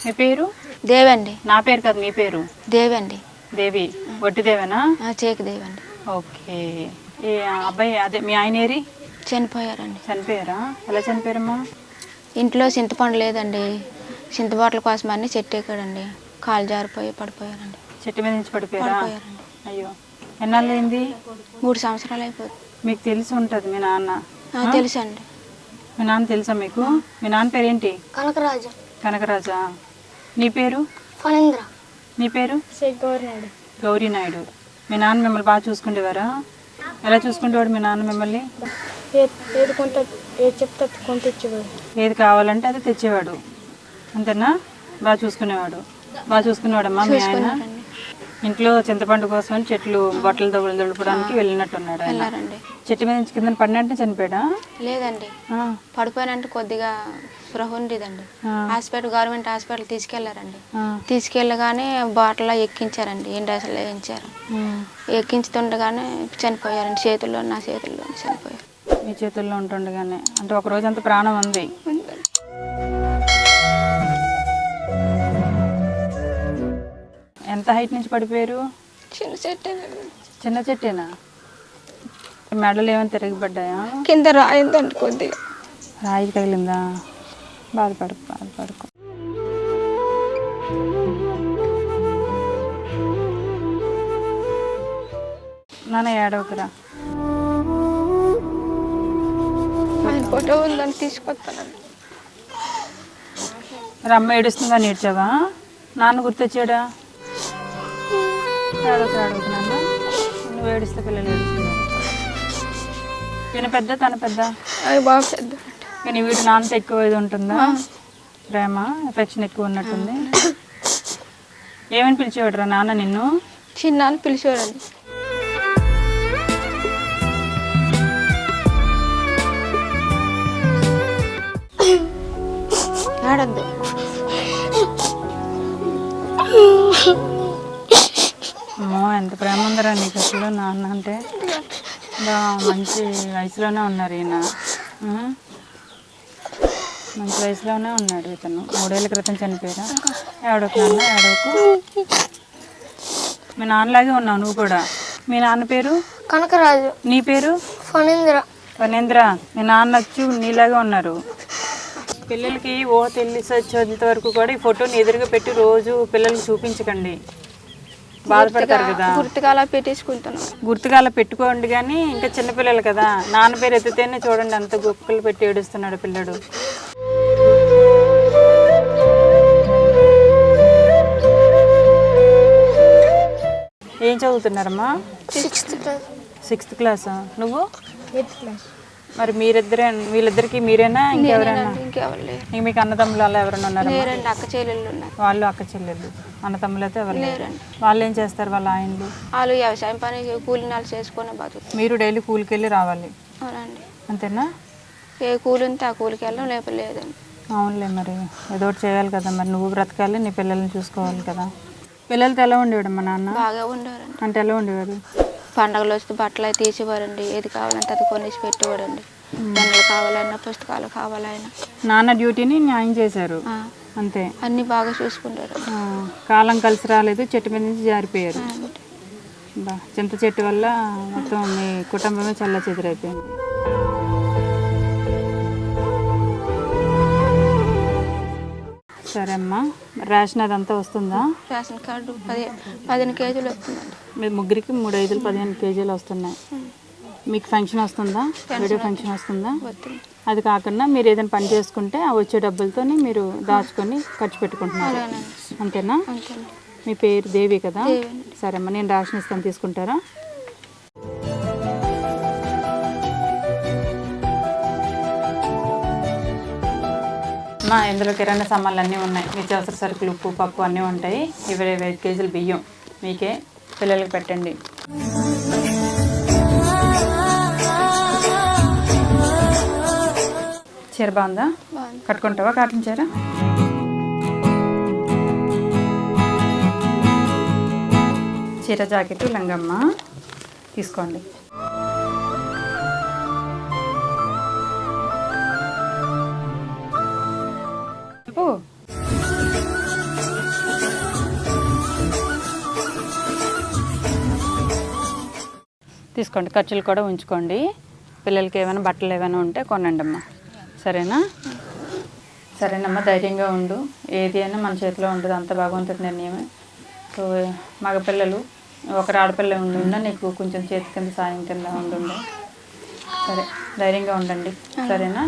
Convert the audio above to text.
మీ పేరు? దేవండి. నా పేరు కాదు, మీ పేరు? దేవండి. దేవి. ఒట్టి దేవేనా? చేకి దేవండి. ఓకే. ఈ అబ్బాయి అదే మీ ఆయన ఏరి? చనిపోయారండి. చనిపోయారా? ఎలా చనిపోయారమ్మా? ఇంట్లో చింతపండు లేదండి, చింతబాటల కోసం అన్ని చెట్టు ఎక్కాడండి, కాలు జారిపోయి పడిపోయారండి. చెట్టు మీద నుంచి పడిపోయారా? పడిపోయారండి. అయ్యో, ఎన్నాళ్ళు అయింది? 3 సంవత్సరాలు అయిపోతుంది. మీకు తెలిసి ఉంటుంది మీ నాన్న? తెలుసండి. మీ నాన్న తెలుసా మీకు? మీ నాన్న పేరేంటి? కనకరాజు. కనకరాజా. నీ పేరు? ఫణేంద్ర. నీ పేరు? గౌరీనాయుడు. గౌరీనాయుడు. మీ నాన్న మిమ్మల్ని బాగా చూసుకుంటేవారా? ఎలా చూసుకుంటేవాడు మీ నాన్న మిమ్మల్ని? ఏది కొంత ఏది చెప్తే కొంత ఇచ్చేవాడు. ఏది కావాలంటే అది తెచ్చేవాడు, అంతేనా? బాగా చూసుకునేవాడు. బాగా చూసుకునేవాడమ్మా మీ ఆయన? ఇంట్లో చింతపండు కోసం చెట్లు బట్టలు దొడపడానికి వెళ్ళినట్టున్నాడు ఆయన. చెట్టు మీద నుంచి కింద పడినట్టు చనిపోయాడా? లేదండి, పడిపోయినంటే కొద్దిగా స్పృహ ఉండేదండి. హాస్పిటల్, గవర్నమెంట్ హాస్పిటల్ తీసుకెళ్లారండి. తీసుకెళ్ళగానే బాటలో ఎక్కించారండి, ఇండస్లో వేయించారు. ఎక్కించుతుండగానే చనిపోయారండి. నా చేతుల్లో చనిపోయారు. మీ చేతుల్లో ఉంటుండగానే? అంటే ఒక రోజు అంత ప్రాణం ఉంది. ఎంత హైట్ నుంచి పడిపోయారు? చిన్న చెట్టే. చిన్న చెట్టేనా? మెడలు ఏమైనా తిరగబడ్డాయా? కింద రాయిందండి, కొద్దిగా రాయి తగిలిందా? బాధపడుకో. నాన్న ఏడవకురా. ఫోటో ఉందని తీసుకొస్తానండి. మరి అమ్మ ఏడుస్తుందా? నేర్చావా? నాన్న గుర్తొచ్చాడా? ఏడవకు నాన్న. నువ్వు ఏడిస్తే పిల్లలు ఏడుస్తున్నారు. ఈయన పెద్ద, తన పెద్ద? అది బాగా పెద్ద. కానీ వీడు నాన్నతో ఎక్కువ ఇది ఉంటుందా? ప్రేమ, ఎఫెక్షన్ ఎక్కువ ఉన్నట్టుంది. ఏమని పిలిచేవాడు రా నాన్న నిన్ను? చిన్న అని పిలిచేవాడండి. ఆడద్దు. అమ్మో, ఎంత ప్రేమ ఉందరా నీకు అసలు నాన్న అంటే. మంచి వయసులోనే ఉన్నారు ఈయన. మంచి వయసులోనే ఉన్నాడు ఇతను. 3 ఏళ్ళ క్రితం చనిపోయారా? ఏడవకు నాన్న, ఏడవకు. మీ నాన్నలాగే ఉన్నావు నువ్వు కూడా. మీ నాన్న పేరు? కనకరాజు. నీ పేరు? ఫణేంద్ర. ఫణేంద్ర. మీ నాన్న వచ్చి నీలాగే ఉన్నారు. పిల్లలకి తెలిసేంత వరకు కూడా ఈ ఫోటోని ఎదురుగా పెట్టి రోజు పిల్లలకి చూపించకండి, బాధపడతారు కదా. గుర్తుగా అలా పెట్టేసుకుంటాను. గుర్తుగా అలా పెట్టుకోండి. కానీ ఇంకా చిన్నపిల్లలు కదా, నాన్న పేరు ఎత్తితేనే చూడండి అంత గుక్కలు పెట్టి ఏడుస్తున్నాడు పిల్లడు. ఏం చదువుతున్నారమ్మా? 6th క్లాసా? నువ్వు? 8th class. మరి వీళ్ళిద్దరికి మీరేనా? ఇంకెవరైనా? ఇంకెవరు లేరు. మీకు అన్నతమ్ములు అలా ఎవరైనా ఉన్నారా? లేరండి, అక్క చెల్లెళ్ళు ఉన్నారు. వాళ్ళు అక్క చెల్లెళ్ళు. అన్నతమ్ములు అయితే ఎవరు లేరండి. వాళ్ళు ఏం చేస్తారు? వాళ్ళ ఆయనలు? వాళ్ళు వ్యవసాయం పని, కూలినాలు చేసుకుని బతుకు. మీరు డైలీ కూలికి వెళ్ళి రావాలి? అవునండి. అంతేనా? ఏ కూలి ఉంటే ఆ కూలికి వెళ్ళడం, లేదండి. అవునులే, మరి ఏదో ఒకటి చేయాలి కదా. మరి నువ్వు బ్రతకాలి, నీ పిల్లల్ని చూసుకోవాలి కదా. పిల్లలతో ఎలా ఉండేవాడు మా నాన్న? బాగా ఉండేవారండి. అంటే ఎలా ఉండేవారు? పండగలు వస్తే బట్టలు అవి తీసేవారండి, ఏది కావాలంటే అది కొనేసి పెట్టేవాడండి. పెన్నులు కావాలన్నా, పుస్తకాలు కావాలన్నా. నాన్న డ్యూటీని న్యాయం చేశారు అంతే. అన్ని బాగా చూసుకుంటారు. కాలం కలిసి రాలేదు, చెట్టు మీద నుంచి జారిపోయారు. చింత చెట్టు వల్ల మొత్తం మీ కుటుంబమే చల్ల చెదిరైపోయింది. సరే అమ్మా, రేషన్ అదంతా వస్తుందా? రేషన్ కార్డు 15 కేజీలు వస్తుందండి. మీరు ముగ్గురికి 3, 5, 15 కేజీలు వస్తున్నాయి. మీకు ఫంక్షన్ వస్తుందా? వీడియో ఫంక్షన్ వస్తుందా? అది కాకుండా మీరు ఏదైనా పని చేసుకుంటే ఆ వచ్చే డబ్బులతో మీరు దాచుకొని ఖర్చు పెట్టుకుంటున్నారు, అంతేనా? మీ పేరు దేవి కదా? సరే అమ్మా, నేను రేషన్ ఇస్తాను, తీసుకుంటారా? ఇందులో కిరాణా సామాన్లు అన్నీ ఉన్నాయి. నిత్యావసర సరుకులు, ఉప్పు, పప్పు అన్నీ ఉంటాయి. 25 కేజీలు బియ్యం మీకే, పిల్లలకి పెట్టండి. చీర బాగుందా? కట్టుకుంటావా కాటన్ చీర? చీర, జాకెట్, లంగమ్మ తీసుకోండి. తీసుకోండి, ఖర్చులు కూడా ఉంచుకోండి. పిల్లలకి ఏమైనా బట్టలు ఏమైనా ఉంటే కొనండి అమ్మా, సరేనా? సరేనమ్మా, ధైర్యంగా ఉండు. ఏది అయినా మన చేతిలో ఉంటుంది, అంత భగవంతుడి నిర్ణయమే. సో మగపిల్లలు ఒకరు ఆడపిల్ల ఉండుండా నీకు కొంచెం చేతి కింద సాయం కింద ఉండుండే. సరే, ధైర్యంగా ఉండండి, సరేనా?